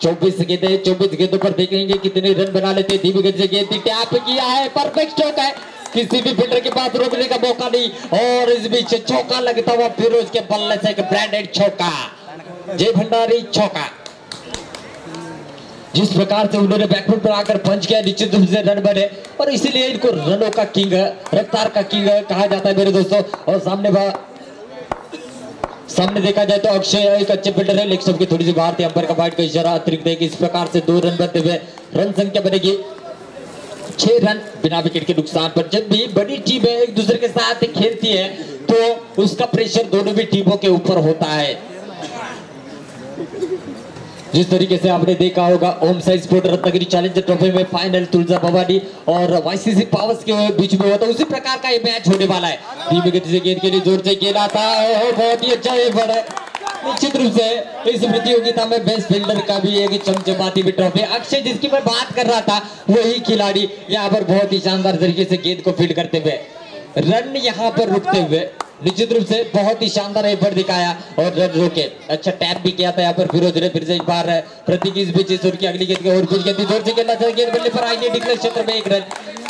24 गेंदों पर देखेंगे कितने रन बना लेते। धीमी गति से गेंद टैप किया है, परफेक्ट स्ट्रोक है, किसी भी फील्डर के पास रोकने का मौका नहीं और इस बीच चौका लगता हुआ फिरोज के बल्ले से एक ब्रांडेड चौका, जय भंडारी चौका। जिस प्रकार से उन्होंने बैकफुट पर आकर पंच किया, निश्चित रूप से रन बने और इसीलिए इनको रनों का किंग, रफ्तार का किंग कहा जाता है मेरे दोस्तों। और सामने देखा जाए तो अक्षय एक अच्छे फील्डर है, लेकिन सबकी थोड़ी सी बाहर थी, अंपायर का वाइड का इशारा अतिरिक्त है कि इस प्रकार से 2 रन बनते हुए रन संख्या बनेगी 6 रन बिना विकेट के नुकसान पर। जब भी बड़ी टीमें एक दूसरे के साथ खेलती है तो उसका प्रेशर दोनों भी टीमों के ऊपर होता है। जिस तरीके से आपने देखा होगा Om Sai sport Ratnagiri challenger trophy में फाइनल तुलजा भवानी और वाईसीसी पावर्स के बीच में हुआ था, उसी प्रकार का ये मैच होने वाला है। धीमी गति से गेंद के लिए जोर से खेला था, बहुत ही अच्छा ये बड़ा निश्चित रूप से इस प्रतियोगिता में बेस्ट फील्डर का भी एक चमचमाती हुई ट्रॉफी। अक्षय जिसकी मैं बात कर रहा था वही खिलाड़ी यहाँ पर बहुत ही शानदार तरीके से गेंद को फील्ड करते हुए, रन यहाँ पर रुकते हुए निश्चित रूप से बहुत ही शानदार एफर्ट दिखाया और रन रोके। अच्छा टैप भी किया था यहाँ पर फिरोज ने, फिर से एक बार प्रतीक इस बीच सुर की अगली गेंद के और कुछ गेंद जोर से खेलना था, गेंद बल्ले पर आएंगे डिक्लेयर क्षेत्र में 1 रन,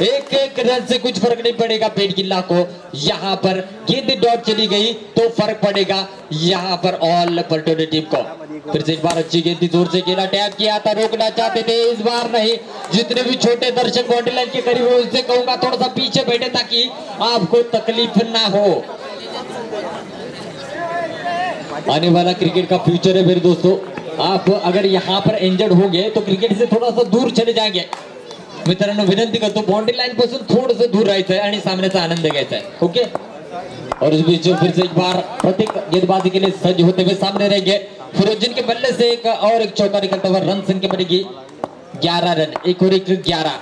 एक रन से कुछ फर्क नहीं पड़ेगा पेट किल्ला को। यहाँ पर गेंद डॉट चली गई तो फर्क पड़ेगा यहाँ पर ऑल पलटोनी टीम को। फिर से एक बार अच्छी गेंद जोर से खेला, टैप किया था, रोकना चाहते थे, इस बार नहीं। जितने भी छोटे दर्शक बाउंड्री लाइन के करीब हो उससे कहूंगा थोड़ा सा पीछे बैठे ताकि आपको तकलीफ ना हो। आने वाला क्रिकेट का फ्यूचर है मेरे दोस्तों, आप अगर यहाँ पर इंजर्ड होंगे तो क्रिकेट से थोड़ा सा दूर चले जाएंगे। मित्रांनो विनंती करतो बाउंड्री लाइन पासून थोडंसं दूर राहायचं आणि सामन्याचा आनंद घ्यायचा है, ओके। और इस बीच फिर से एक बार प्रतीक गेंदबाजी के लिए सज्ज होते हुए सामने रहेंगे। फिरोजिन के बल्ले से एक और एक चौका निकलता हुआ, रन संख्या बनेगी 11 रन, 1 और 1 11।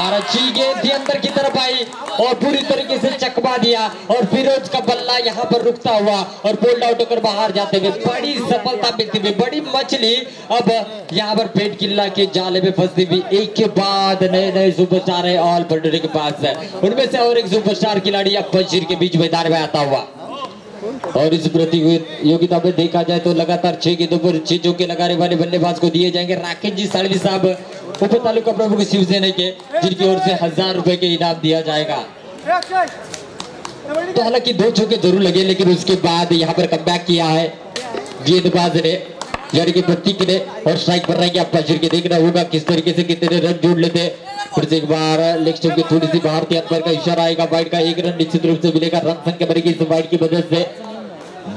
अच्छी गेंद थी अंदर की तरफ आई और पूरी तरीके से चकमा दिया और फिरोज का बल्ला यहाँ पर रुकता हुआ और बोल्ड आउट होकर बाहर जाते हुए बड़ी सफलता मिलती हुई, बड़ी मछली अब यहाँ पर पेट किल्ला के जाले में फंसती हुई। एक के बाद नए सुपरस्टार है ऑल पलटोनी के पास है, उनमें से और एक सुपरस्टार खिलाड़ी अब पंजीर के बीच मैदान में आता हुआ। और इस प्रतियोगिता में देखा जाए तो लगातार 6 गेंदों पर 6 चौके लगाने वाले बल्लेबाज को दिए जाएंगे राकेश जी सालवी साहब, उप तालुका प्रमुख शिवसेना के, जिनकी ओर से 1000 रुपए के इनाम दिया जाएगा। तो हालांकि 2 चौके जरूर लगे लेकिन उसके बाद यहाँ पर कमबैक किया है गेंदबाज ने, यानी कि प्रतीक ने, और स्ट्राइक पर रहेंगे आप पंजीर के। देखना होगा किस तरीके से कितने रन जोड़ लेते। फिर से एक बार लेग स्टंप की थोड़ी सी बाहर थी, अंपायर का इशारा आएगा, वाइड का 1 रन निश्चित रूप से मिलेगा। रन संख्या बनेगी इस वाइड की वजह से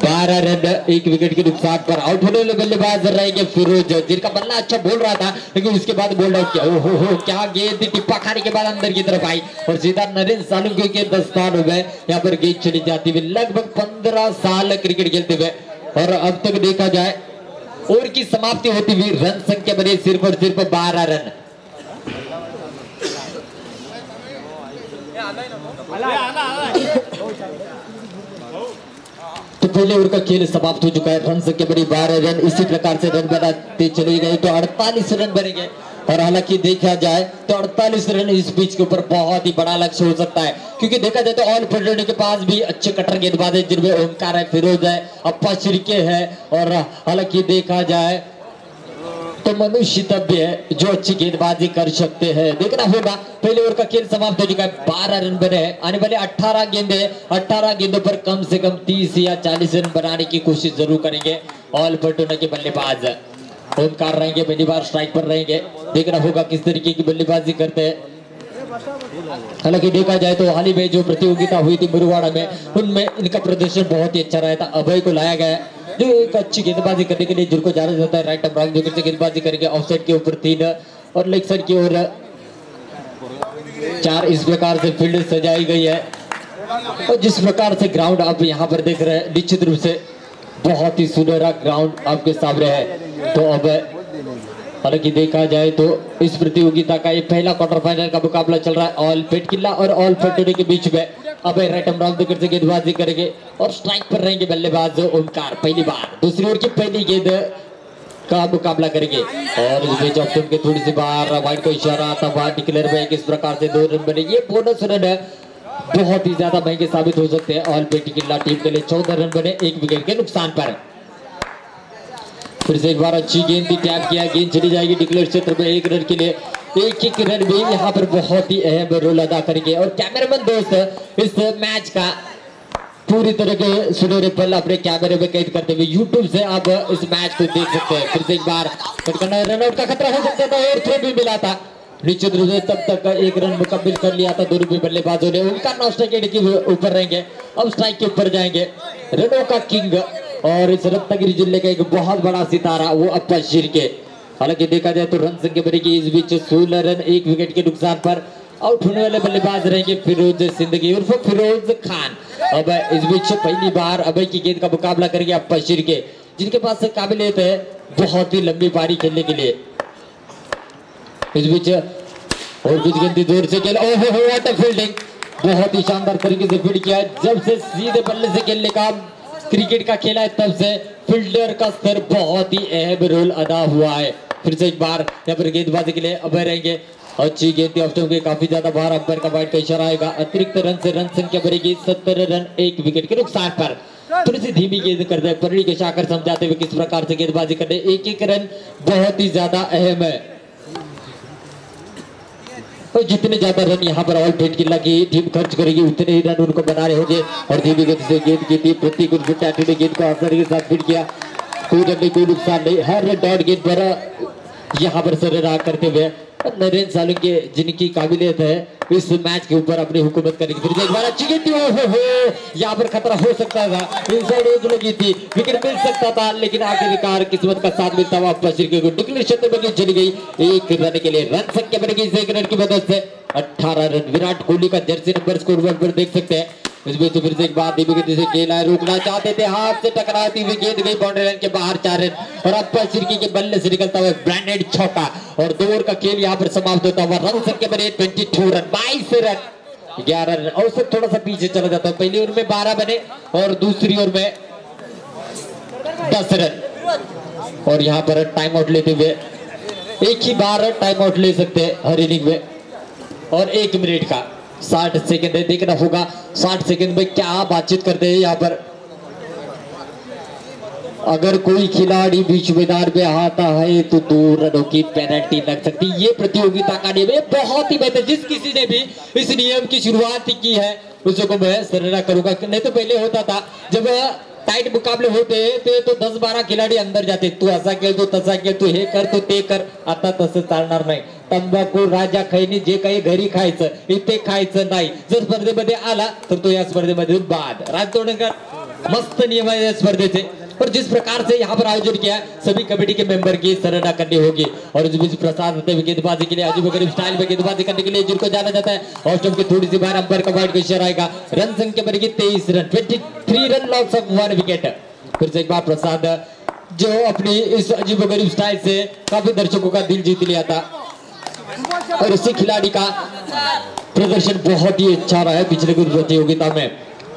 12 रन, 1 विकेट के नुकसान पर। आउट होने वाले बल्लेबाज रहेंगे फिरोज, जिनका बल्ला अच्छा बोल रहा था लेकिन उसके बाद बोल्ड आउट किया। ओहो क्या गेंद, टिप्पा खाने के बाद अंदर की तरफ आई और सीधा नरेंद्र सालुंके के दस्तानों में यहाँ पर गेंद चली जाती हुई। लगभग 15 साल क्रिकेट खेलते हुए और अब तक देखा जाए ओवर की समाप्ति होती हुई रन संख्या बनी सिर्फ और सिर्फ 12 रन। तो पहले ओवर का खेल समाप्त हो चुका है, रन संख्या बड़ी 12 रन। इसी प्रकार से रन बनाते चले गए तो 48 रन बनेंगे और हालांकि देखा जाए तो 48 रन इस पिच के ऊपर बहुत ही बड़ा लक्ष्य हो सकता है, क्योंकि देखा जाए तो ऑल पलटोनी के पास भी अच्छे कटर गेंदबाज है, जिनमें ओमकार है, फिरोज है, अप्पा शिर्के है और हालांकि देखा जाए तो मनुष्य तब्य है जो अच्छी गेंदबाजी कर सकते हैं। देखना होगा पहले ओवर का खेल समाप्त हो चुका है, 12 रन बने हैं। आने वाले 18 गेंदे, 18 गेंदों पर कम से कम 30 या 40 रन बनाने की कोशिश जरूर करेंगे ऑल पलटोनी के बल्लेबाज। ओमकार रहेंगे, पहली बार स्ट्राइक पर रहेंगे। देखना होगा किस तरीके की बल्लेबाजी करते हैं। हालांकि देखा जाए तो हाल ही में जो प्रतियोगिता हुई थी मुरवाड़ा में, उनमें इनका प्रदर्शन बहुत ही अच्छा रहा था। अभय को लाया गया जो एक अच्छी गेंदबाजी करने के लिए, जिनको जाना जाता है राइट आर्म जो से गेंदबाजी करेंगे। ऑफसाइड के ऊपर 3 और लेग साइड की ओर 4 इस प्रकार से फील्ड सजाई गई है। और जिस प्रकार से ग्राउंड आप यहाँ पर देख रहे हैं, निश्चित रूप से बहुत ही सुनहरा ग्राउंड आपके सामने है। तो अब हालांकि देखा जाए तो इस प्रतियोगिता का ये पहला क्वार्टर फाइनल का मुकाबला चल रहा है ऑल पेट किल्ला और ऑल पलटोनी के बीच में। अब राइट आर्म से गेंदबाजी करेंगे और स्ट्राइक पर रहेंगे बल्लेबाज ओमकार। पहली बार दूसरी ओवर की पहली गेंद का मुकाबला करेंगे और इस बीच ऑप्शन के थोड़ी सी बाहर वाइड को इशारा आता बाहर डिक्लेयर में किस प्रकार से 2 रन बने। ये बोनस रन है, बहुत ही ज्यादा महंगे साबित हो सकते हैं ऑल पेट किल्ला टीम के लिए। 14 रन बने 1 विकेट के नुकसान पर। फिर से एक बार अच्छी गेंद की टैप किया, गेंद चली जाएगी डिक्लेयर क्षेत्र में 1 रन के लिए। एक रन भी यहाँ पर बहुत ही अहम रोल अदा करेंगे और कैमरामैन दोस्त इस मैच का पूरी तरह के सुनहरे पल अपने कैमरे में कैद करते हुए यूट्यूब से आप इस मैच को देख सकते हैं। फिर से एक बार रनआउट का खतरा हो सकता था और थ्रो भी मिला था निश्चित रूप से, तब तक 1 रन मुकम्मल कर लिया था दोनों भी बल्लेबाजों ने। उनका 9 स्ट्राइक के ऊपर रहेंगे, अब स्ट्राइक के ऊपर जाएंगे रनों का किंग और इस रत्नागिरी जिले का एक बहुत बड़ा सितारा वो अप्पा शिर्के। हालांकि देखा जाए तो रन संख्या बढ़ेगी इस बीच 16 रन 1 विकेट के नुकसान पर आउट होने वाले बल्लेबाज रहेंगे फिरोज सिंदगी उर्फ फिरोज खान। अब इस बीच पहली बार अभय की गेंद का मुकाबला करेंगे अप्पा शिर्के, जिनके पास काबिलियत है बहुत ही लंबी पारी खेलने के लिए। इस बीच और कुछ गेंद जोर से खेल, ओहो व्हाट अ फील्डिंग, बहुत ही शानदार तरीके से फील्ड किया। जब से सीधे बल्ले से खेलने का क्रिकेट का खेला है तब से फील्डर का स्तर बहुत ही अहम रोल अदा हुआ है। फिर से एक बार यहाँ पर गेंदबाजी के लिए अभय रहेंगे, अच्छी गेंद थी ऑफ के काफी ज्यादा बाहर, अंपायर का वाइड का इशारा आएगा। अतिरिक्त रन से रन संख्या बढ़ेगी 17 रन 1 विकेट के नुकसान पर। थोड़ी सी धीमी गेंद करते हैं परड़ी के शाकर समझाते हुए किस प्रकार से गेंदबाजी करने, एक रन बहुत ही ज्यादा अहम है और जितने ज्यादा रन यहाँ पर ऑल पेट की टीम खर्च करेगी उतने ही रन उनको बनाने होंगे। और धीमी गति से गेंद की थी प्रतिकूल ने गेंद को आसानी के साथ फिट किया, कोई रन नहीं कोई नुकसान नहीं, हर डॉट गेंद पर यहाँ पर सरेराह करते हुए नरेंद्र सालुंके जिनकी काबिलियत है इस मैच के ऊपर अपनी हुकूमत करेगी। फिर एक बार अच्छी गेंद थी, यहाँ पर खतरा हो सकता था, इनसाइड एज लगी थी, विकेट मिल सकता था, लेकिन आखिरकार किस्मत का साथ मिलता हुआ अप्पा शिर्के को डिक्लेयर क्षेत्र में गेंद चली गई 1 रन के लिए। रन संख्या बढ़ेगी इस 1 रन की मदद से 18 रन। विराट कोहली का जर्सी नंबर स्कोर पर देख सकते हैं। इस बीच फिर से एक बार धीमी गति से खेला है, रोकना चाहते थे, हाथ से टकराती हुई गेंद गई बाउंड्री लाइन के बाहर 4 रन और अप्पा शिर्के के बल्ले से निकलता हुआ ब्रांडेड छक्का और 2 ओवर का खेल यहाँ पर समाप्त होता हुआ। रन संख्या बने 22 रन 22 रन 11 रन और उससे थोड़ा सा पीछे चला जाता है। पहली ओवर में 12 बने और दूसरी ओवर में 10 रन और यहाँ पर टाइम आउट लेते हुए एक ही बार टाइम आउट ले सकते हैं हर इनिंग में और 1 मिनट का 60 सेकंड है। देखना होगा 60 सेकंड में क्या बातचीत करते हैं यहाँ पर। अगर कोई खिलाड़ी बीच मैदान में आता है तो 2 रनों की पेनल्टी लग सकती है। ये प्रतियोगिता का नियम है, बहुत ही बेहतर। जिस किसी ने भी इस नियम की शुरुआत की है उसको मैं सराहना करूंगा। नहीं तो पहले होता था जब टाइट मुकाबले होते थे तो 10-12 खिलाडी अंदर जाते, तू असा खेळ तू तसा खेळ तू हे कर तू ते कर। आता तसं चालणार नाही। तंबाखू राजा खैनी जे काही घरी खायचं इथे खायचं नाही। जर स्पर्धेमध्ये आला तर तो या स्पर्धेमध्ये बाद। राजतोडकर मस्त नियम है इस स्पर्धे से और जिस प्रकार से यहाँ पर आयोजन किया सभी कमेटी के मेंबर की सराहना करनी होगी। और इस बीच प्रसाद होते हुए गेंदबाजी के लिए अजीबोगरीब स्टाइल में गेंदबाजी करने के लिए जिनको जाना जाता है ऑफ स्टंप की थोड़ी सी बाहर अंपायर का वाइड का इशारा आएगा। रन संख्या बढ़ेगी 23 run 23 run loss of 1 wicket. फिर से एक बार प्रसाद जो अपनी इस अजीबोगरीब स्टाइल से काफी दर्शकों का दिल जीत लिया था और उसी खिलाड़ी का प्रदर्शन बहुत ही अच्छा रहा है पिछले कुछ प्रतियोगिता में।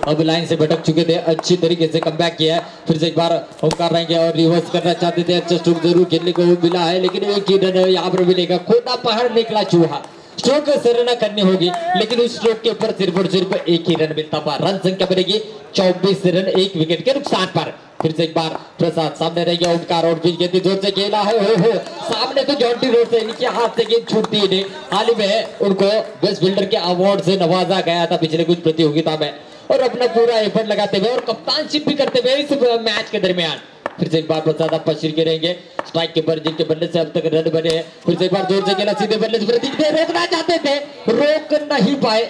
अब लाइन से भटक चुके थे, अच्छी तरीके से कमबैक किया है। फिर से एक बार ओमकार रहेंगे और रिवर्स करना चाहते थे। अच्छा स्ट्रोक जरूर खेलने को मिला है लेकिन एक ही रन यहाँ पर मिलेगा। खोदा पहाड़ निकला चूहा। स्ट्रोक सराहना करनी होगी लेकिन उस स्ट्रोक के ऊपर सिर्फ और सिर्फ एक ही रन मिलता था। रन संख्या बनेगी 24 रन 1 विकेट के नुकसान पर। फिर से एक बार प्रसाद सामने रहेगा ओमकार और फिर गेंद जोर से खेला है। हो सामने तो जॉन्टी रोड से इनके हाथ से गेंद छूटती ही नहीं। हाल ही में उनको बेस्ट फील्डर के अवार्ड से नवाजा गया था पिछले कुछ प्रतियोगिता में और अपना पूरा एफर्ट लगाते हुए और कप्तानशिप भी करते हुए इस मैच के दरमियान। फिर से एक बार प्रसाद अप्पा शिर्के रहेंगे स्ट्राइक के पर जिनके बल्ले से अब तक रन बने हैं। फिर से एक बार जोर से खेला सीधे बल्ले से प्रतीक थे, रोकना चाहते थे रोक नहीं पाए।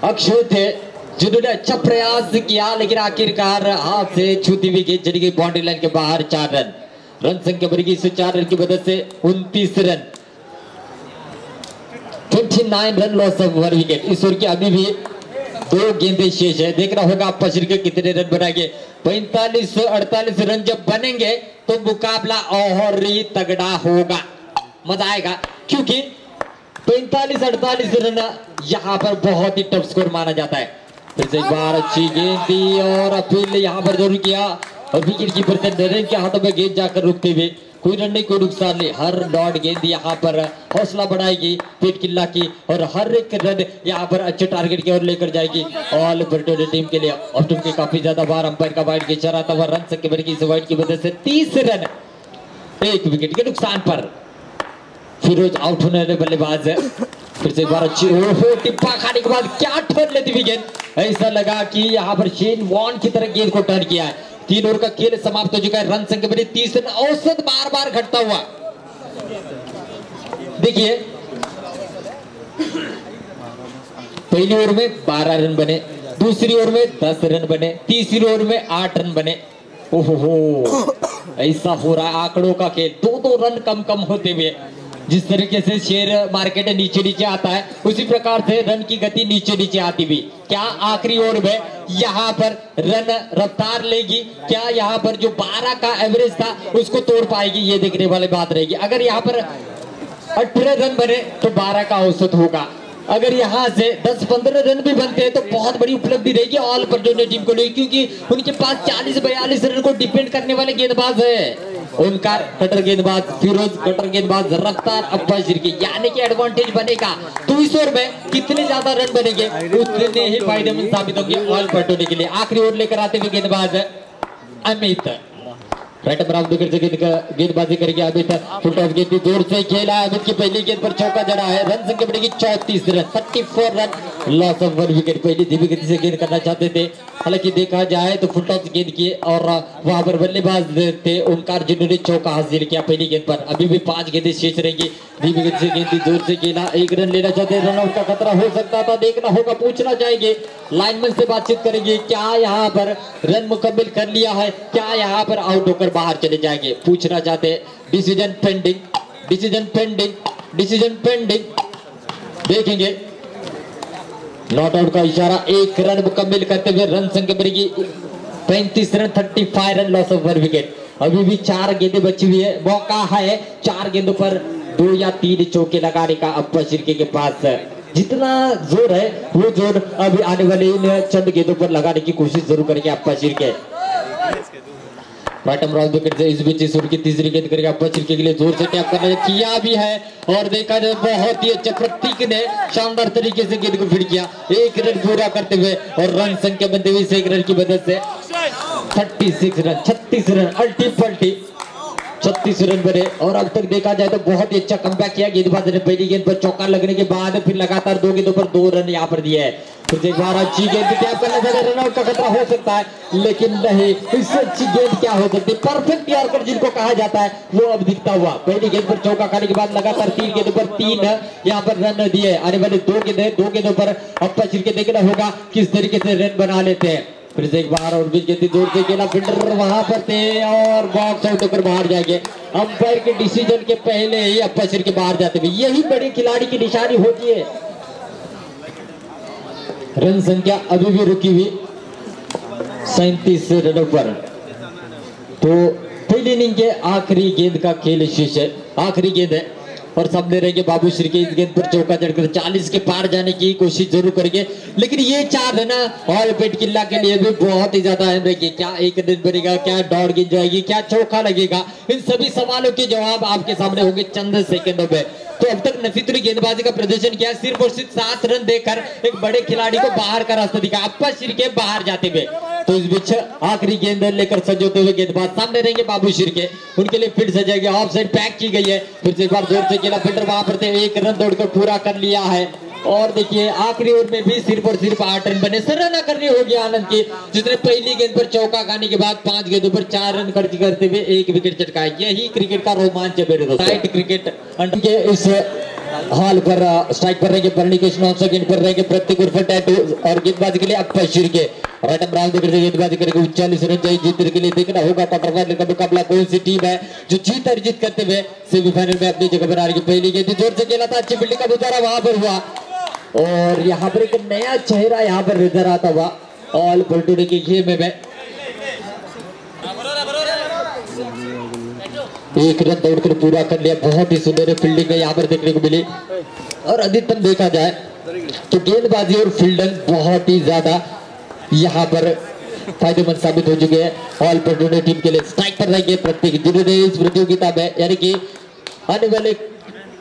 अक्षय थे जिन्होंने अच्छा प्रयास किया लेकिन आखिरकार हाथ से छूती हुई गेंद चली गई बाउंड्री लाइन के बाहर 4 रन। रन संख्या बढ़ेगी इस 4 रन की मदद से 29 run 29 run loss of 1 wicket. इस ओवर की अभी भी 2 गेंदें शेष है। देखना होगा अप्पा शिर्के कितने रन बनाएंगे। 45-48 रन जब बनेंगे तो मुकाबला और ही तगड़ा होगा, मजा आएगा क्योंकि 45-48 रन यहाँ पर बहुत ही टफ स्कोर माना जाता है। फिर से एक बार अच्छी गेंद दी और अपील यहाँ पर जरूर किया और विकेट कीपर से नरेन के हाथों में गेंद जाकर रुकते हुए कोई रन नहीं, कोई नुकसान नहीं। हर डॉट गेंद यहाँ पर हौसला बढ़ाएगी पेट किल्ला की और हर एक रन यहाँ पर अच्छे टारगेट की ओर लेकर जाएगी ऑल बर्टोडे टीम के लिए। और टीम के काफी ज्यादा बार अंपायर का वाइड के इशारा था, वह रन संख्या बढ़ गई। इस वाइड की वजह से 30 रन 1 विकेट के नुकसान पर। फिरोज आउट होने वाले बल्लेबाज है। फिर से एक बार अच्छी टिप्पा खाने के बाद क्या ठन लेती विकेट। ऐसा लगा कि यहाँ पर शेन वॉर्न की तरह गेंद को टर्न किया है। 3 ओवर का खेल समाप्त हो चुका है। रन संख्या बड़ी 30 रन औसत बार बार घटता हुआ। देखिए पहली ओवर में 12 रन बने, दूसरी ओवर में 10 रन बने, तीसरी ओवर में 8 रन बने। ओहो ऐसा हो रहा है आंकड़ों का खेल। 2-2 रन कम होते हुए जिस तरीके से शेयर मार्केट नीचे नीचे आता है उसी प्रकार से रन की गति नीचे नीचे आती हुई। क्या आखिरी ओवर में यहाँ पर रन रफ्तार लेगी? क्या यहाँ पर जो 12 का एवरेज था उसको तोड़ पाएगी? ये देखने वाली बात रहेगी। अगर यहाँ पर 18 रन बने तो 12 का औसत होगा। अगर यहाँ से 10-15 रन भी बनते हैं तो बहुत बड़ी उपलब्धि रहेगी ऑल बर्टोडे टीम को लिए, क्योंकि उनके पास 40-42 रन को डिपेंड करने वाले गेंदबाज है। ओमकार कटर गेंदबाज, फिरोज कटर गेंदबाज, रफ्तार अब्बास शिर्के, यानी कि एडवांटेज बनेगा। तो इस ओवर में कितने ज्यादा रन बनेंगे उतने ही फायदेमंद साबित होंगे ऑल बर्टोडे के लिए। आखिरी ओवर लेकर आते हुए गेंदबाज अमित राइट बराबर विकेट से गेंदबाजी करेंगे। अमित फुल टॉस गेंद जोर से खेला। अमित की पहली गेंद पर चौका जड़ा है। रन संख्या बढ़ेगी 34 run, 34 run, loss of 1 wicket. पहली धीमी गति से गेंद करना चाहते थे, हालांकि देखा जाए तो फुल टॉस गेंद किए और वहां पर बल्लेबाज थे ओमकार जिन्होंने चौका हासिल किया पहली गेंद पर। अभी भी 5 गेंदें शेष रहेंगी। धीमी गति से गेंद जोर से खेला, 1 रन लेना चाहते, रन आउट का खतरा हो सकता था, देखना होगा, पूछना चाहेंगे, लाइनमैन से बातचीत करेंगे क्या यहाँ पर रन मुकम्मल कर लिया है, क्या यहाँ पर आउट होकर बाहर चले जाएंगे, पूछना चाहते। Decision pending, decision pending, decision pending, देखेंगे। नॉट आउट का इशारा। 1 रन मुकम्मल करते हुए रन संख्या बढ़ेगी 35 run, 35 run, loss of 1 wicket. अभी भी 4 गेंदें बची हुई है, मौका है 4 गेंदों पर 2 या 3 चौके लगाने का अब्बास शिर्के के पास। जितना जोर है वो जोर अभी आने वाले इन चंद गेंदों पर लगाने की कोशिश जरूर करेंगे Abbas Shirke. Right round wicket से इस बीच इस ओवर की तीसरी गेंद करेगा अब्बास शिर्के के लिए, जोर से टैप करने किया भी है और देखा जाए बहुत ही अच्छा प्रतीक ने शानदार तरीके से गेंद को फीड किया। 1 रन पूरा करते हुए और रन संख्या बनते हुए 1 रन की मदद से 36 रन, 36 रन, अल्टी पल्टी 36 रन बने। और अब तक देखा जाए तो बहुत ही अच्छा कमबैक किया गेंदबाज ने। पहली गेंद पर चौका लगने के बाद फिर लगातार 2 गेंदों पर 2 रन यहाँ पर दिए है। फिर एक बार अच्छी गेंद टैप करने से रन आउट का खतरा हो सकता है, लेकिन नहीं, इससे अच्छी गेंद क्या हो सकती है? परफेक्ट यॉर्कर जिनको कहा जाता है वो अब दिखता हुआ। पहली गेंद पर चौका खाने के बाद लगातार 3 गेंदों पर 3 यहाँ पर रन दिए। आने वाले 2 गेंदों पर अब्बास शिर्के देखना होगा किस तरीके से रन बना लेते हैं। फिर से एक बार और बीच गेंद जोर से खेला, फील्डर वहां पर थे और बॉक्स आउट होकर बाहर जाएंगे। अंपायर के डिसीजन के पहले ही अब्बास शिर्के बाहर जाते हुए, यही बड़े खिलाड़ी की निशानी होती है। रन संख्या अभी भी रुकी हुई 37 रनों पर। तो पहली इनिंग के आखिरी गेंद का खेल शेष है, आखिरी गेंद है और सामने रहेंगे बाबू शिर्के। इस गेंद पर चौका जड़कर 40 के पार जाने की कोशिश जरूर करेंगे, लेकिन ये 4 रन और पेट किल्ला के लिए भी बहुत ही ज्यादा अहम रहेगी। क्या 1 रन बनेगा, क्या दौड़ गिन जाएगी, क्या चौका लगेगा, इन सभी सवालों के जवाब आपके सामने होंगे चंद सेकंडों में। तो अब तक नफीतुल गेंदबाजी का प्रदर्शन किया, सिर्फ और सिर्फ 7 रन देकर एक बड़े खिलाड़ी को बाहर का रास्ता दिखा, अब्बास शिर्के बाहर जाते हुए। तो इस बीच आखिरी गेंद लेकर सजोते हुए गेंदबाज सामने रहेंगे बाबू शिर्के, उनके लिए फील्ड सजाएगी, ऑफ साइड पैक की गई है। फिर से एक बार जोर से खेला, फील्डर वहां पर थे, 1 रन दौड़कर पूरा कर लिया है। और देखिए आखिरी ओवर में भी सिर्फ और सिर्फ 8 रन बने। सराहना करनी होगी आनंद की, जिसने पहली गेंद पर चौका खाने के बाद 5 गेंदों पर 4 रन खर्च करते हुए 1 विकेट चटकाया। यही क्रिकेट का रोमांच है मेरे दोस्तों। राइट क्रिकेट के इस हॉल पर स्ट्राइक पर रहेंगे बर्नी कृष्ण, ऑन सेकंड पर रहेंगे प्रतीक उर्फ टैटू और गेंदबाजी के लिए अब्बास शिर्के। राइट ब्राउन देकर गेंदबाजी करेंगे 39 रन चाहिए जीतने के लिए। देखना होगा क्वार्टर फाइनल का मुकाबला कौन सी टीम है जो जीत अर्जित करते हुए सेमीफाइनल में अपनी जगह बना रही है। पहली गेंद जोर से खेला था, अच्छी फील्डिंग का मुजाहरा वहां पर हुआ और यहाँ पर एक नया चेहरा यहाँ पर नजर आता हुआ ऑल बर्टोडे के खेमे में। 1 रन दौड़कर पूरा कर लिया, बहुत ही सुनहरी फील्डिंग है यहाँ पर देखने को मिली। और अधिकतम देखा जाए तो गेंदबाजी और फील्डिंग बहुत ही ज्यादा यहाँ पर फायदेमंद साबित हो चुके हैं ऑल पटोने टीम के लिए। स्ट्राइक पर रहेंगे प्रतीक, जिन्होंने इस प्रतियोगिता में यानी कि आने वाले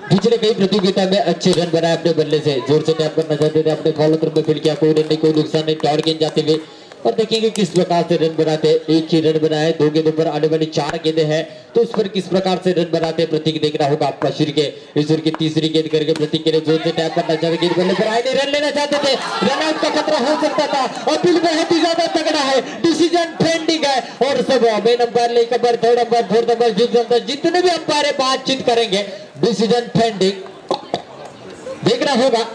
पिछले कई प्रतियोगिता में अच्छे रन बनाए अपने बल्ले से। जोर से टैप करना चाहते थे, अपने फॉलो थ्रू में फील्ड किया, कोई रन नहीं, कोई नुकसान नहीं, टॉट गेंद जाते हुए। और देखेंगे किस प्रकार से रन बनाते हैं। एक ही रन बनाए, 2 गेंदों पर आने वाली 4 गेंदें हैं, तो उस पर किस प्रकार से रन बनाते हैं प्रतीक देखना होगा आपका। शुरू के ईश्वर की तीसरी गेंद करके प्रतीक के लिए जोर से टैप करना चाहते, गेंद बल्ले पर आए नहीं, रन लेना चाहते थे, रन आउट का खतरा हो सकता था। और बिल बहुत ही ज्यादा तगड़ा है, डिसीजन पेंडिंग है। और सब main umpire, leg umpire, third umpire, fourth umpire, fifth umpire, जितने भी अंपायर बातचीत करेंगे, डिसीजन पेंडिंग देखना होगा।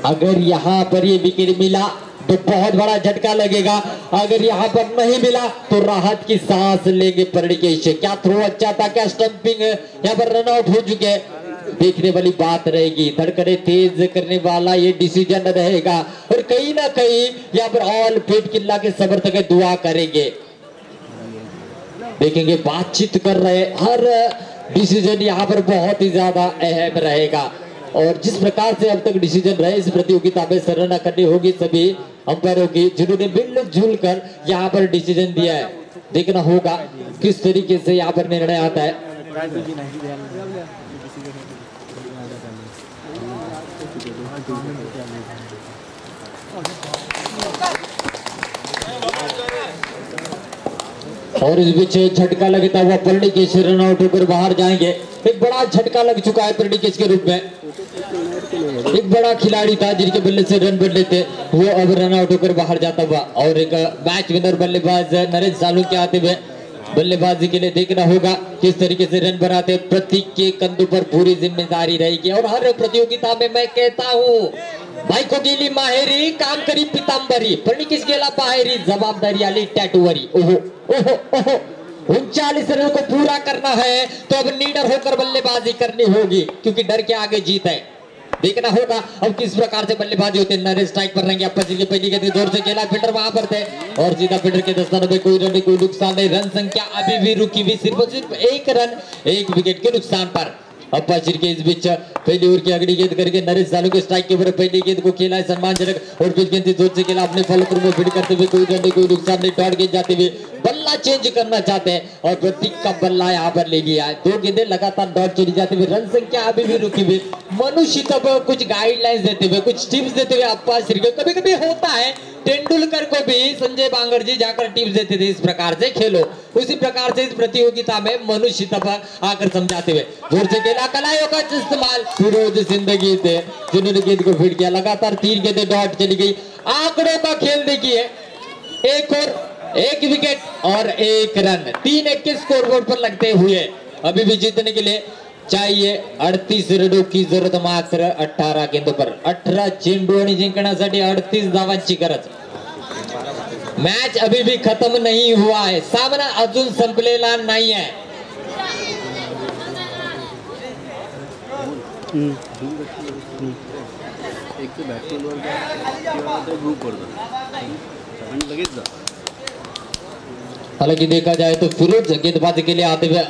अगर यहाँ पर ये विकेट मिला तो बहुत बड़ा झटका लगेगा, अगर यहाँ पर नहीं मिला तो राहत की सांस लेंगे परिणिकेश। क्या थ्रो अच्छा था, क्या स्टंपिंग, यहाँ पर रन आउट हो चुके हैं। देखने वाली बात रहेगी, धड़कने तेज करने वाला ये डिसीजन रहेगा। और कहीं ना कहीं यहाँ पर ऑल पेट किला के समर्थक दुआ करेंगे। देखेंगे बातचीत कर रहे, हर डिसीजन यहाँ पर बहुत ही ज्यादा अहम रहेगा। और जिस प्रकार से अब तक डिसीजन रहे इस प्रतियोगिता में सराहना करनी होगी सभी अंपायरों की, जिन्होंने मिलजुल कर यहाँ पर डिसीजन दिया है। देखना होगा किस तरीके से यहाँ पर निर्णय आता है। और इस बीच झटका लगता हुआ परिणिकेश रन आउट होकर बाहर जाएंगे। एक बड़ा झटका लग चुका है परिणिकेश के रूप में। एक बड़ा खिलाड़ी था जिनके बल्ले से रन बन लेते, वो अब रन आउट होकर बाहर जाता हुआ। और एक मैच विनर बल्लेबाज नरेश सालू के आते हुए बल्लेबाजी के लिए देखना होगा किस तरीके से रन बनाते। प्रतीक के कंधों पर पूरी जिम्मेदारी रहेगी। और हर प्रतियोगिता में मैं कहता हूँ, भाई को गेली माहेरी, काम करी पितांबरी, परिणिकेश गेला बाहेरी, जवाबदारी आली टैटूवरी। ओहो ओहो ओहो, 39 रन को पूरा करना है तो अब निडर होकर बल्लेबाजी करनी होगी, क्योंकि डर के आगे जीत है। देखना होगा अब किस प्रकार से बल्लेबाजी होते हैं। नरेश स्ट्राइक पर रहेंगे, अप्पा जी की पहली गेंद जोर से खेला, फील्डर वहां पर थे और सीधा फील्डर के दस्तानों में कोई रन नहीं, कोई नुकसान नहीं। रन संख्या अभी भी रुकी हुई, सिर्फ एक रन, एक विकेट के नुकसान पर। अप्पा जी के इस बीच पहली ओवर की अगली गेंद करके नरेश सालू के स्ट्राइक के ऊपर पहली गेंद को खेला है सम्मानजनक। और बीच गेंद जोर से खेला, अपने फॉलो थ्रू में फील्ड करते हुए, कोई रन नहीं, कोई नुकसान नहीं, डॉट गेंद जाते हुए बल्ला चेंज करना चाहते हैं और प्रतीक का बल्ला यहाँ पर ले लिया है। 2 गेंदें लगातार डॉट चली जाती हुई, रन संख्या अभी भी रुकी हुई। मनुष्य तब कुछ गाइडलाइंस देते हुए, कुछ टिप्स देते हुए अप्पा श्री को, कभी कभी होता है तेंदुलकर को भी संजय बांगर जी जाकर टिप्स देते थे, इस प्रकार से खेलो। उसी प्रकार से इस प्रतियोगिता में मनुष्य तब आकर समझाते हुए जोर से खेला, कलाइयों का इस्तेमाल, फिरोज जिंदगी थे जिन्होंने गेंद को फीड किया। लगातार 3 गेंदें डॉट चली गई। आंकड़ों का खेल देखिए, एक और 1 विकेट और 1 रन, 3-1 के स्कोरबोर्ड पर लगते हुए अभी भी जीतने के लिए चाहिए 38 रनों की जरूरत, मात्र 18 गेंदों पर 18 चेंडू आणि जिंकण्यासाठी 38 धावांची गरज। मैच अभी भी खत्म नहीं हुआ है, सामना अजून संपलेला नहीं है। हालांकि देखा जाए तो फिरोज गेंदबाजी के लिए आते हुए,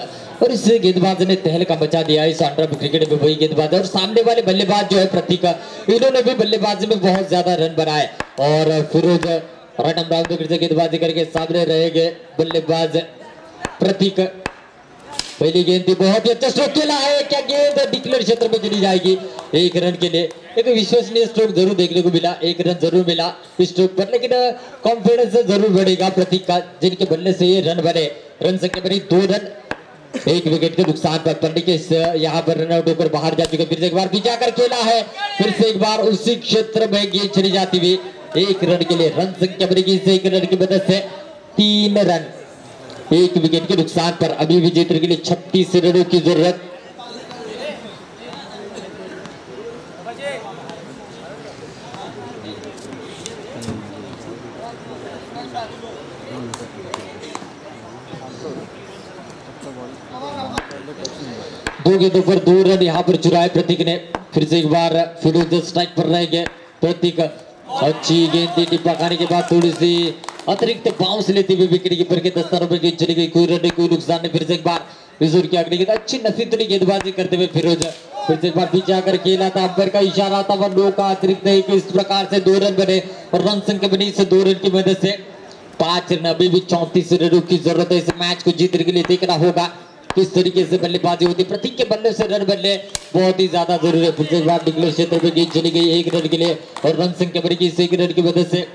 और इस गेंदबाज ने तहलका मचा दिया इस अंडर क्रिकेट में। वही गेंदबाज और सामने वाले बल्लेबाज जो है प्रतीक, इन्होंने भी बल्लेबाजी में बहुत ज्यादा रन बनाए। और फिरोज रन राउंड से गेंदबाजी करके सामने रहेंगे बल्लेबाज प्रतीक। पहली गेंद थी, बहुत ही अच्छा स्ट्रोक खेला है, क्या गेंद डिक्लेयर क्षेत्र में चली जाएगी 1 रन के लिए। एक विश्वसनीय स्ट्रोक जरूर देखने को मिला, 1 रन जरूर मिला इस स्ट्रोक पर, लेकिन कॉन्फिडेंस जरूर बढ़ेगा प्रतीक का, जिनके बल्ले से ये रन बने। रन संख्या बनी 2 रन, 1 विकेट के नुकसान पर। पंडित यहाँ पर रन आउट होकर बाहर जा चुके, फिर से एक बार पीछे आकर खेला है, फिर से एक बार उसी क्षेत्र में गेंद चली जाती हुई 1 रन के लिए। रन संख्या बनेगी इस 1 रन की मदद से 3 रन, 1 विकेट के नुकसान पर। अभी भी जीतने के लिए 36 रनों की जरूरत। दो गेंदों पर 2 रन यहाँ पर चुराए प्रतीक ने। फिर से एक बार फिरोज स्ट्राइक पर रहेंगे प्रतीक। अच्छी गेंद टिप्पा खाने के बाद थोड़ी सी अतिरिक्त बाउंस लेते हुए विकेट कीपर के दस्तानों पर गेंद चली गई, कोई रन नहीं, कोई नुकसान नहीं। फिर से एक बार रिजोर की अगली गेंद, अच्छी नफीतुली गेंदबाजी करते हुए फिरोज फिर से एक बार पीछे आकर खेला था, अंपायर का इशारा था, नो का अतिरिक्त नहीं, इस प्रकार से 2 रन बने और रन संख्या बनी इस 2 रन की मदद से 5 रन, अभी भी 34 रनों की जरूरत है इस मैच को जीतने के लिए। देखना होगा किस तरीके से बल्लेबाजी होती है। प्रतीक के बल्ले से रन बनने बहुत ही ज्यादा जरूरी है। फिर से बार निकले क्षेत्र में गेंद चली गई 1 रन के लिए और रन संख्या बढ़ेगी 1 रन की वजह से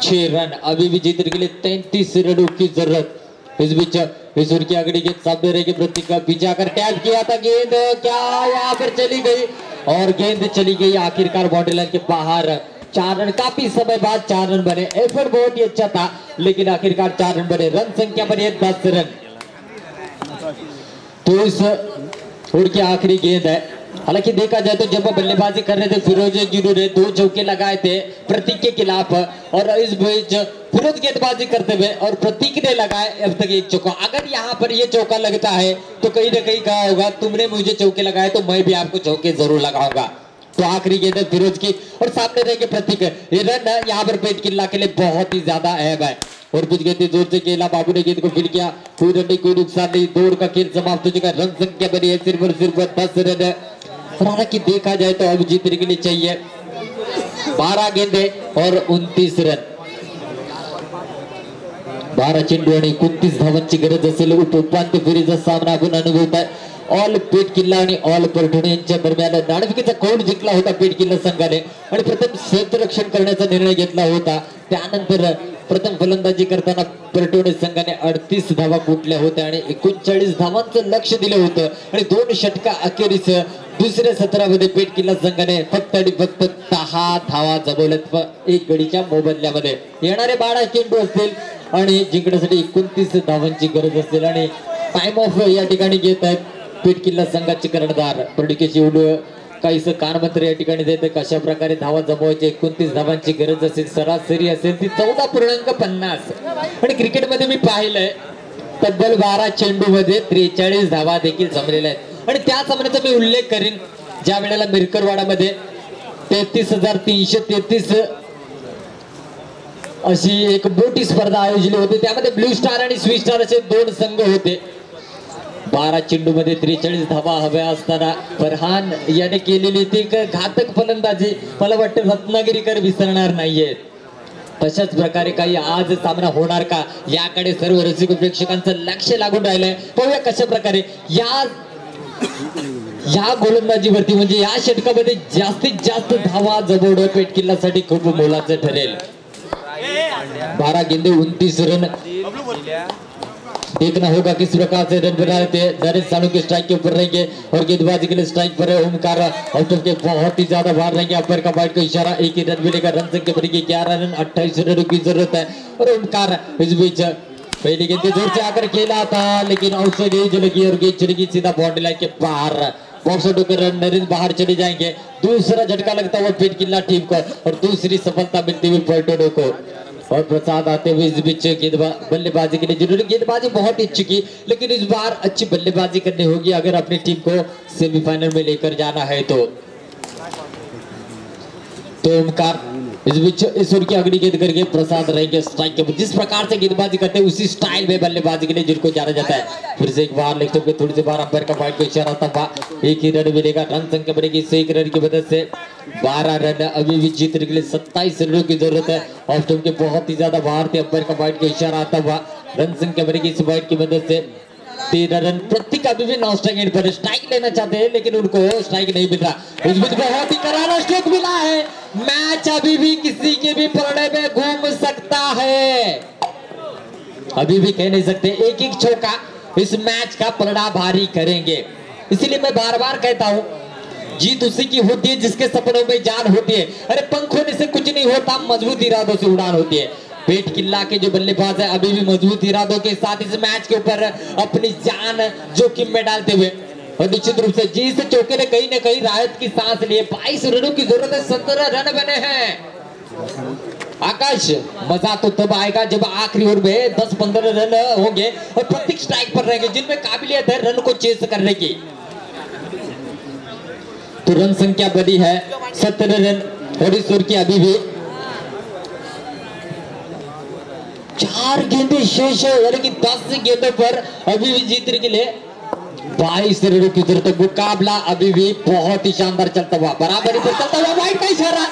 6 रन। अभी भी जीतने के लिए 33 रनों की जरूरत। इस बीच ईश्वर की अगली गेंद सामने रहेगी। प्रतीक का पीछे आकर टैप किया था, गेंद क्या यहाँ पर चली गई और गेंद चली गई आखिरकार बाउंड्री लाइन के बाहर। 4 रन, काफी समय बाद 4 रन बने। एफर्ट बहुत ही अच्छा था लेकिन आखिरकार 4 रन बने। रन संख्या बनी 10 रन। तो इस ओवर की आखिरी गेंद है। हालांकि देखा जाए तो जब बल्लेबाजी कर रहे थे फिरोज जिन्होंने 2 चौके लगाए थे प्रतीक के खिलाफ और इस बीच फिरोज गेंदबाजी करते हुए और प्रतीक ने लगाए अब तक 1 चौका। अगर यहाँ पर ये चौका लगता है तो कहीं ना कहीं कहा होगा तुमने मुझे चौके लगाए तो मैं भी आपको चौके जरूर लगाऊंगा। तो आखिरी गेंद है फिरोज की और सामने रहेंगे प्रतीक। ये रन यहाँ पर पेट किल्ला के लिए बहुत ही ज्यादा अहम है। और कुछ गेंद जोर से खेला, बाबू ने गेंद को फिर किया, कोई रन नहीं, कोई नुकसान नहीं। दौड़ का खेल समाप्त हो चुका है। रन संख्या बनी है सिर्फ और सिर्फ 10 रन। हालांकि देखा जाए तो अब जीतने के लिए चाहिए 12 गेंदे और 29 रन। 12 चेंडू आणि 29 धावांची गरज असेल उपांत्य फेरीचा सामना आपण अनुभवताय। ऑल पेट किल्ला आणि ऑल परठणे यांच्या दरम्यान नाणेफेकीचा कौल जिंकला होता पेट किल्ला संघाने आणि प्रथम क्षेत्ररक्षण करण्याचा निर्णय घेतला होता। त्यानंतर प्रथम फलंदाजी करताना परठणे संघाने 38 धावा कुटल्या होत्या आणि 39 धावांचं लक्ष दिलं होतं आणि 2 षटका अखेरीस दुसऱ्या सत्रामध्ये पेट किल्ला संघाने फक्त आणि फक्त 10 धावा जमवल्यात 1 गडीच्या मोबदल्यामध्ये। येणारे 12 चेंडू असतील आणि जिंकण्यासाठी 29 धावांची गरज असेल आणि टाइम ऑफ या ठिकाणी घेत आहेत पेट किल्ला संघाचे कर्णधार प्रडकेश एवढं काहीसं कानमंत्र या ठिकाणी देत कशा प्रकारे धावा जमवायचे। 29 धावांची गरज असेल, सरासरी असेल ती 14.50 आणि क्रिकेटमध्ये मी पाहिलंय तब्बल 12 चेंडू मध्ये 43 धावा देखील जमलेल्या आहेत। आणि त्या सामन्याचा मी उल्लेख करीन ज्या वेळेला मिरकरवाडामध्ये 33,333 अशी एक मोठी स्पर्धा आयोजिली होती। त्यामध्ये ब्लू स्टार आणि स्वीट स्टार असे 2 संघ होते। 12 चेंडू मध्ये 43 धावा हव्या असताना फरहान याने केलेली ती घातक फलंदाजी मला वाटतं रत्नागिरीकर विसरणार नाहीयेत। तशाच प्रकारे काही आज सामना होणार का याकडे सर्व रसिक प्रेक्षकांचं लक्ष लागून राहिलंय। पाहूया कशा प्रकारे या गोलंदाजीवरती म्हणजे या षटकामध्ये जास्तीत जास्त धावा जमवणं पेट किल्ल्यासाठी खूप मोलाचं ठरेल। 12 गेंदे 29 रन। देखना होगा किस प्रकार से रन बना रहे थे। नरेश सानू के स्ट्राइक के ऊपर रहेंगे और गेंदबाजी के लिए स्ट्राइक पर है ओमकार। आउट ऑफ के बहुत ही ज्यादा बाहर रहेंगे। अपर का बैट का इशारा, 1 ही रन मिलेगा। रन संख्या बढ़ेगी 11 रन, 28 रनों की जरूरत है। और ओमकार इस बीच पहली गेंद जोर से आकर खेला था लेकिन आउटसाइड एज लगी और गेंद चलेगी सीधा बाउंड्री लाइन के बाहर। बॉक्स आउट होकर नरेश बाहर चले जाएंगे। दूसरा झटका लगता हुआ पेट किल्ला टीम को और दूसरी सफलता मिलती हुई पर्टोडो को। और प्रसाद आते हुए इस बीच बल्लेबाजी के लिए जरूरी गेंदबाजी बहुत ही अच्छी की लेकिन इस बार अच्छी बल्लेबाजी करनी होगी अगर अपनी टीम को सेमीफाइनल में लेकर जाना है तो ओमकार इस बीच इस ओवर की अगली गेंद करके प्रसाद रहेंगे स्ट्राइक के ऊपर। जिस प्रकार से गेंदबाजी करते हैं उसी स्टाइल में बल्लेबाजी के लिए जिनको जाना जाता है। फिर से एक बार लेते हुए थोड़ी सी बार अंपायर का पॉइंट को इशारा था। 1 ही रन मिलेगा। रन संख्या बढ़ेगी 1 रन की मदद से 12 रन। अभी भी जीतने के लिए 27 रनों की जरूरत है। ऑफ स्टंप के बहुत ही ज्यादा बाहर थे। अंपायर का पॉइंट को इशारा आता हुआ रन संख्या बढ़ेगी इस पॉइंट की मदद से 13 रन। प्रतीक अभी भी नॉन स्ट्राइक पर स्ट्राइक लेना चाहते हैं लेकिन उनको स्ट्राइक नहीं मिल रहा। इस बीच बहुत ही करारा स्ट्रोक मिला है। मैच अभी भी किसी के भी पलड़े में घूम सकता है। अभी भी कह नहीं सकते। एक एक चौका इस मैच का पलड़ा भारी करेंगे। इसीलिए मैं बार बार कहता हूं जीत उसी की होती है जिसके सपनों में जान होती है। अरे पंख होने से कुछ नहीं होता, मजबूत इरादों से उड़ान होती है। पेट किल्ला के जो बल्लेबाज है अभी भी मजबूत इरादों के साथ इस मैच के ऊपर अपनी जान जोखिम में डालते हुए और निश्चित रूप से जिस चौके ने कहीं ना कहीं राहत की सांस लिए 22 रनों की जरूरत है। 17 रन बने हैं। आकाश मजा तो तब आएगा जब आखिरी ओवर में 10-15 रन होंगे और प्रत्येक स्ट्राइक पर रहेंगे जिनमें काबिलियत है रन को चेस करने की। तो रन संख्या बड़ी है 17 रन और इस ओवर की अभी भी 4 गेंदें शेष है यानी कि 10 गेंदों पर अभी भी जीतने के लिए 22 रनों की जरूरत। मुकाबला अभी भी बहुत ही शानदार चलता हुआ, बराबरी पर चलता हुआ, वाइड का इशारा।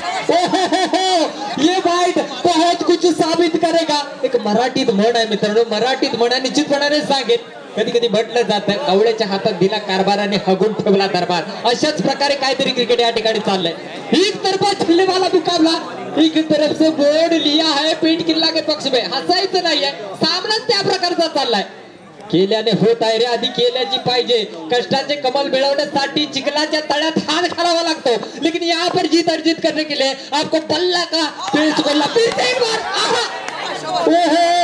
ये वाइड बहुत कुछ साबित करेगा। एक मराठीत म्हण आहे मित्रांनो, मराठीत म्हण निश्चितपणाने सांगेल, कधी कधी म्हटलं जातं कवळ्याच्या हातात दिला कारभार आणि हगून ठेवला दरबार। अशाच प्रकारे काहीतरी क्रिकेट या ठिकाणी चाललंय। एक तरफा चलने वाला मुकाबला, एक तरफ से बोर्ड लिया है पेट किल्ला के पक्ष में, हसायचं नाहीये, सामनाच त्या प्रकारचा चाललाय। केल्याने होत आहे रे, आधी केल्याची पाहिजे। कष्टाचे कमल मिळवण्यासाठी चिखलाच्या तळ्यात हात घालावा लागतो, लेकिन यहाँ पर जीत अर्जित करने के लिए आपको बल्ला का पेच बोलना। फिर से एक बार ओहो,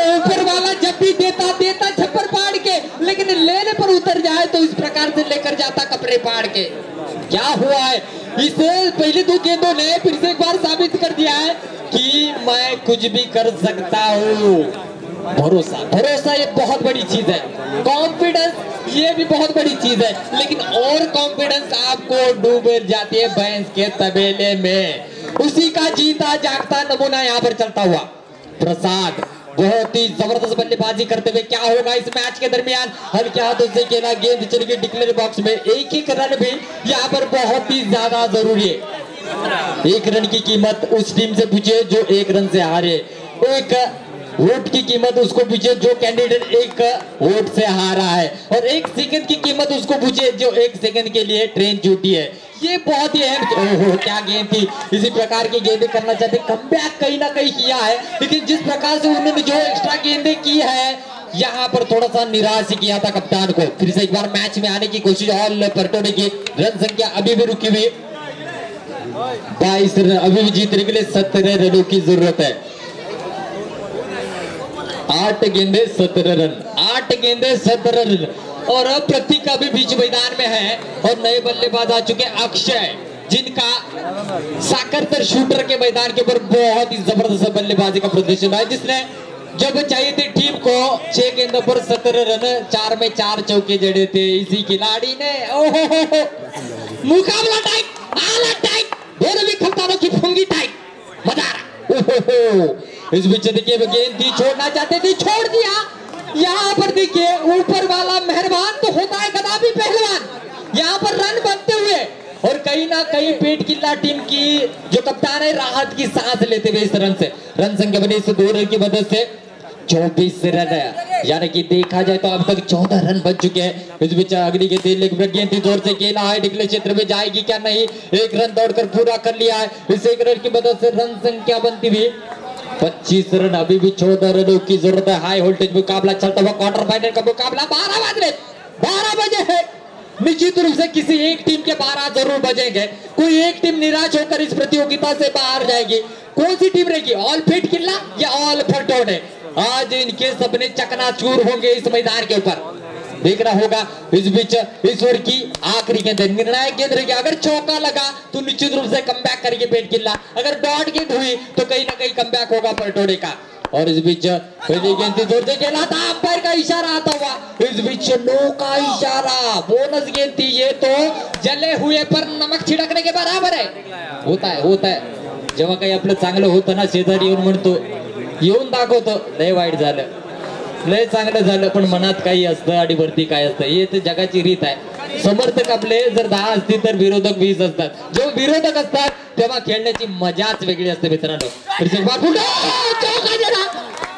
ऊपर वाला जब भी देता देता छप्पर फाड़ के, लेकिन लेने पर उतर जाए तो इस प्रकार से लेकर जाता कपड़े फाड़ के। क्या हुआ है, इसे पहले 2 गेंदों ने फिर से एक बार साबित कर दिया है कि मैं कुछ भी कर सकता हूँ। भरोसा, भरोसा ये बहुत बड़ी चीज है। कॉन्फिडेंस ये भी बहुत बड़ी चीज है, लेकिन और कॉन्फिडेंस आपको डूब जाती है भैंस के तबेले में। उसी का जीता जागता नमूना यहाँ पर चलता हुआ प्रसाद बहुत ही जबरदस्त बल्लेबाजी करते हुए। क्या होगा इस मैच के दरमियान, हल्के हाथों से खेला, गेंद चली गई डिक्लेयर बॉक्स में। एक रन भी यहाँ पर बहुत ही ज्यादा जरूरी है। 1 रन की कीमत उस टीम से पूछे जो 1 रन से हारे, 1 वोट की कीमत उसको पूछे जो कैंडिडेट 1 वोट से हारा है, और 1 सेकंड की कीमत उसको पूछे जो 1 सेकंड के लिए ट्रेन छूटी है। ये बहुत ही अहम, ओहो क्या गेंद थी। इसी प्रकार की गेंदें करना चाहते, कमबैक कहीं ना कहीं किया है, लेकिन जिस प्रकार से उन्होंने जो एक्स्ट्रा गेंदें की है, यहाँ पर थोड़ा सा निराश किया था कप्तान को। फिर से एक बार मैच में आने की कोशिश और परटोने की। रन संख्या अभी भी रुकी हुई 22 रन, अभी भी जीतने के लिए 17 रनों की जरूरत है। 8 गेंदे 17 रन, 8 गेंदे 17 रन, और अब प्रतीक अभी बीच मैदान में है, और नए बल्लेबाज आ चुके अक्षय, जिनका साकरतर शूटर के मैदान के ऊपर बहुत ही जबरदस्त बल्लेबाजी का प्रदर्शन है, जिसने जब चाहिए थे टीम को 6 गेंदों पर 17 रन, 4 में 4 चौके जड़े थे इसी खिलाड़ी ने। ओहो, मुकाबला टाइट, आला टाइट, दोनों भी कप्तानों की फुंगी टाइट, मजा आ रहा। ओहो, इस बीच देखिए गेंद थी, छोड़ना चाहते थे, छोड़ दिया। यहाँ पर देखिए ऊपर वाला मेहरबान तो होता है कदापि पहलवान। यहाँ पर रन बनते हुए, और कहीं ना कहीं पेट किल्ला टीम की जो कप्तान है राहत की सांस लेते हुए इस रन से। रन संख्या बनी इस 2 रन की मदद से 24 रन है, यानी कि देखा जाए तो अब तक 14 रन बन चुके हैं। इस बीच अगली गेंद गेंद जोर से खेला है, डिक्लेयर क्षेत्र में जाएगी क्या, नहीं, 1 रन दौड़कर पूरा कर लिया है। इस 1 रन की मदद से रन संख्या बनती हुई 25 रन, अभी भी 14 रनों की जरूरत है। हाई वोल्टेज मुकाबला चलता हुआ, क्वार्टर फाइनल का मुकाबला 12 बजे है। निश्चित रूप से किसी एक टीम के 12 जरूर बजेंगे। कोई एक टीम निराश होकर इस प्रतियोगिता से बाहर जाएगी। कौन सी टीम रहेगी, ऑल पेट किल्ला या ऑल फरटोने? आज इनके सपने चकनाचूर होंगे इस मैदान के ऊपर, देखना होगा। इस बीच इस ओवर की आखिरी गेंद, निर्णायक गेंद रहेगी। अगर चौका लगा तो निश्चित रूप से कमबैक करेंगे पेट किल्ला, अगर डॉट गेंद हुई तो कहीं ना कहीं कमबैक होगा परटोने का। और इस बीच पहली गेंद जोर से खेला था, अंपायर का इशारा आता हुआ। इस बीच नो का इशारा, बोनस गेंद थी ये, तो जले हुए पर नमक छिड़कने के बराबर है। होता है जेव्हा काही आपलं चांगलं होतं ना, शेजारी येऊन म्हणतो, येऊन दाखवतो, लय वाईट झालं, लय चांगलं झालं, पण मनात काही असतं आणि वरती काय असतं, हे तर जगाची रीत आहे। समर्थक आपले जर 10 असतील तर विरोधक 20 असतात। जो विरोधक असतात तेव्हा खेळण्याची मजाच वेगळी असते मित्रांनो।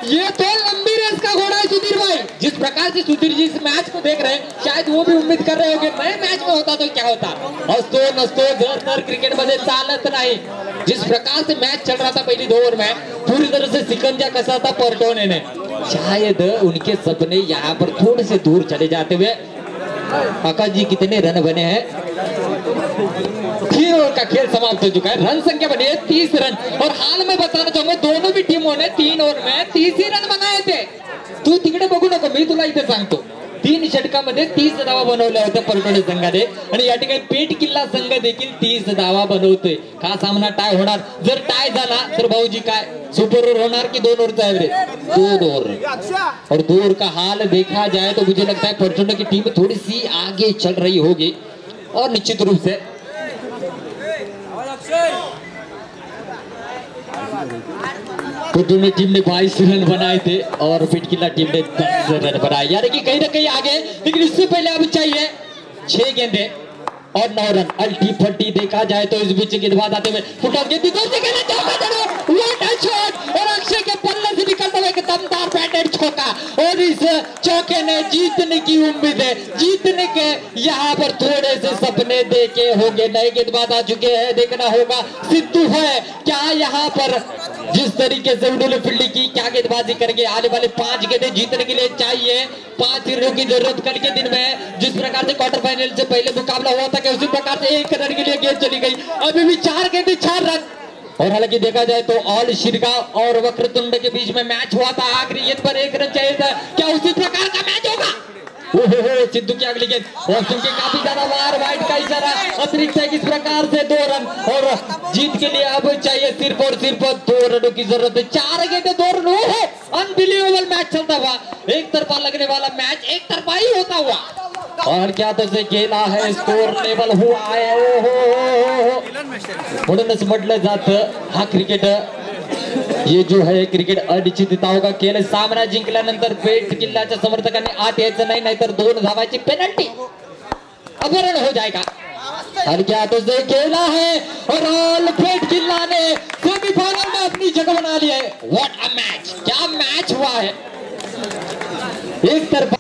ये तो लंबी रेस का घोड़ा है सुधीर भाई। जिस प्रकार से सुधीर जी इस मैच को देख रहे हैं, शायद वो भी उम्मीद कर रहे होंगे मैं मैच में होता तो क्या होता। असतो नसतो जर तर क्रिकेट मध्ये चालत नाही। जिस प्रकार से मैच चल रहा था पहली 2 ओवर में, पूरी तरह से सिकंजा कसा था परटोने ने, शायद उनके सपने यहाँ पर थोड़े से दूर चले जाते हुए। आकाश जी कितने रन बने हैं? 3 ओवर का खेल समाप्त हो चुका है। रन संख्या बनी है 30 रन, और हाल में बताना चाहूंगा दोनों भी टीमों ने 3 ओवर में 30 ही रन बनाए थे। तू तिकडे बघू नको, मी तुला इथे सांगतो, 3 षटकामध्ये 30 धावा बनवल्या होत्या परटोने संघाने, आणि या ठिकाणी पेट किल्ला संघ देखील 30 धावा बनवतोय। हा सामना टाय होणार, जर टाय झाला तर भाऊजी काय सुपर ओवर होणार की 2 ओवर का एवरेज? 2 ओवर। और 2 ओवर का हाल देखा जाए तो मुझे लगता है परटोने की टीम थोड़ी सी आगे चल रही होगी, और निश्चित रूप से तो दोनों टीम ने 22 रन बनाए थे और पिटकिला टीम ने 10 रन बनाए, यानी कि कहीं ना कहीं आगे। लेकिन इससे पहले अब चाहिए 6 गेंदे और 9 रन। अल्टी फल्टी देखा जाए तो इस बीच गेंदबाज आते हुए फुटबॉल गेंद और अक्षय के पल्ले से निकलता हुआ एक दमदार बैटेड चौका, और इस चौके ने जीतने की उम्मीद है, जीतने के यहाँ पर थोड़े से सपने देखे होंगे। नए गेंदबाज आ चुके हैं, देखना होगा सिद्धू है क्या यहाँ पर जिस तरीके से उन्होंने फील्डिंग की, क्या गेंदबाजी करेंगे। आने वाले 5 गेंदें जीतने के लिए चाहिए 5 रनों की जरूरत। कल के दिन में जिस प्रकार से क्वार्टर फाइनल से पहले मुकाबला हुआ था कि उसी प्रकार से 1 रन के लिए गेंद चली गई। अभी भी 4 गेंदें 4 रन। और हालांकि देखा जाए तो ऑल शिरगा और वक्रतुंड के बीच में मैच हुआ था, आखिरी गेंद पर 1 रन चाहिए था। क्या उसी प्रकार का मैच होगा? ओहो, सिद्धू की अगली गेंद और क्योंकि काफी ज्यादा वार वाइड का इशारा, अतिरिक्त है किस प्रकार से 2 रन और जीत के लिए अब चाहिए सिर्फ और सिर्फ 2 रनों की जरूरत है। 4 गेंदें 2 रन। अनबिलीवेबल मैच चलता हुआ, एक तरफा लगने वाला मैच एक तरफा ही होता हुआ। और क्या तो से खेला है, स्कोर लेवल हुआ है। ओहो, म्हणूनच म्हटलं जातं हा क्रिकेट, ये जो है क्रिकेट अनिश्चितताओं का खेळ। सामना जिंकल्यानंतर पेट किल्ल्याच्या समर्थकांनी आत यायचं नाही, नाहीतर 2 धावाची पेनल्टी अवरण हो जाएगा। और क्या तो से खेला है और ऑल पेट किल्ला ने सेमीफाइनल में अपनी जगह बना ली है। व्हाट अ मैच, क्या मैच हुआ है। एक तरफा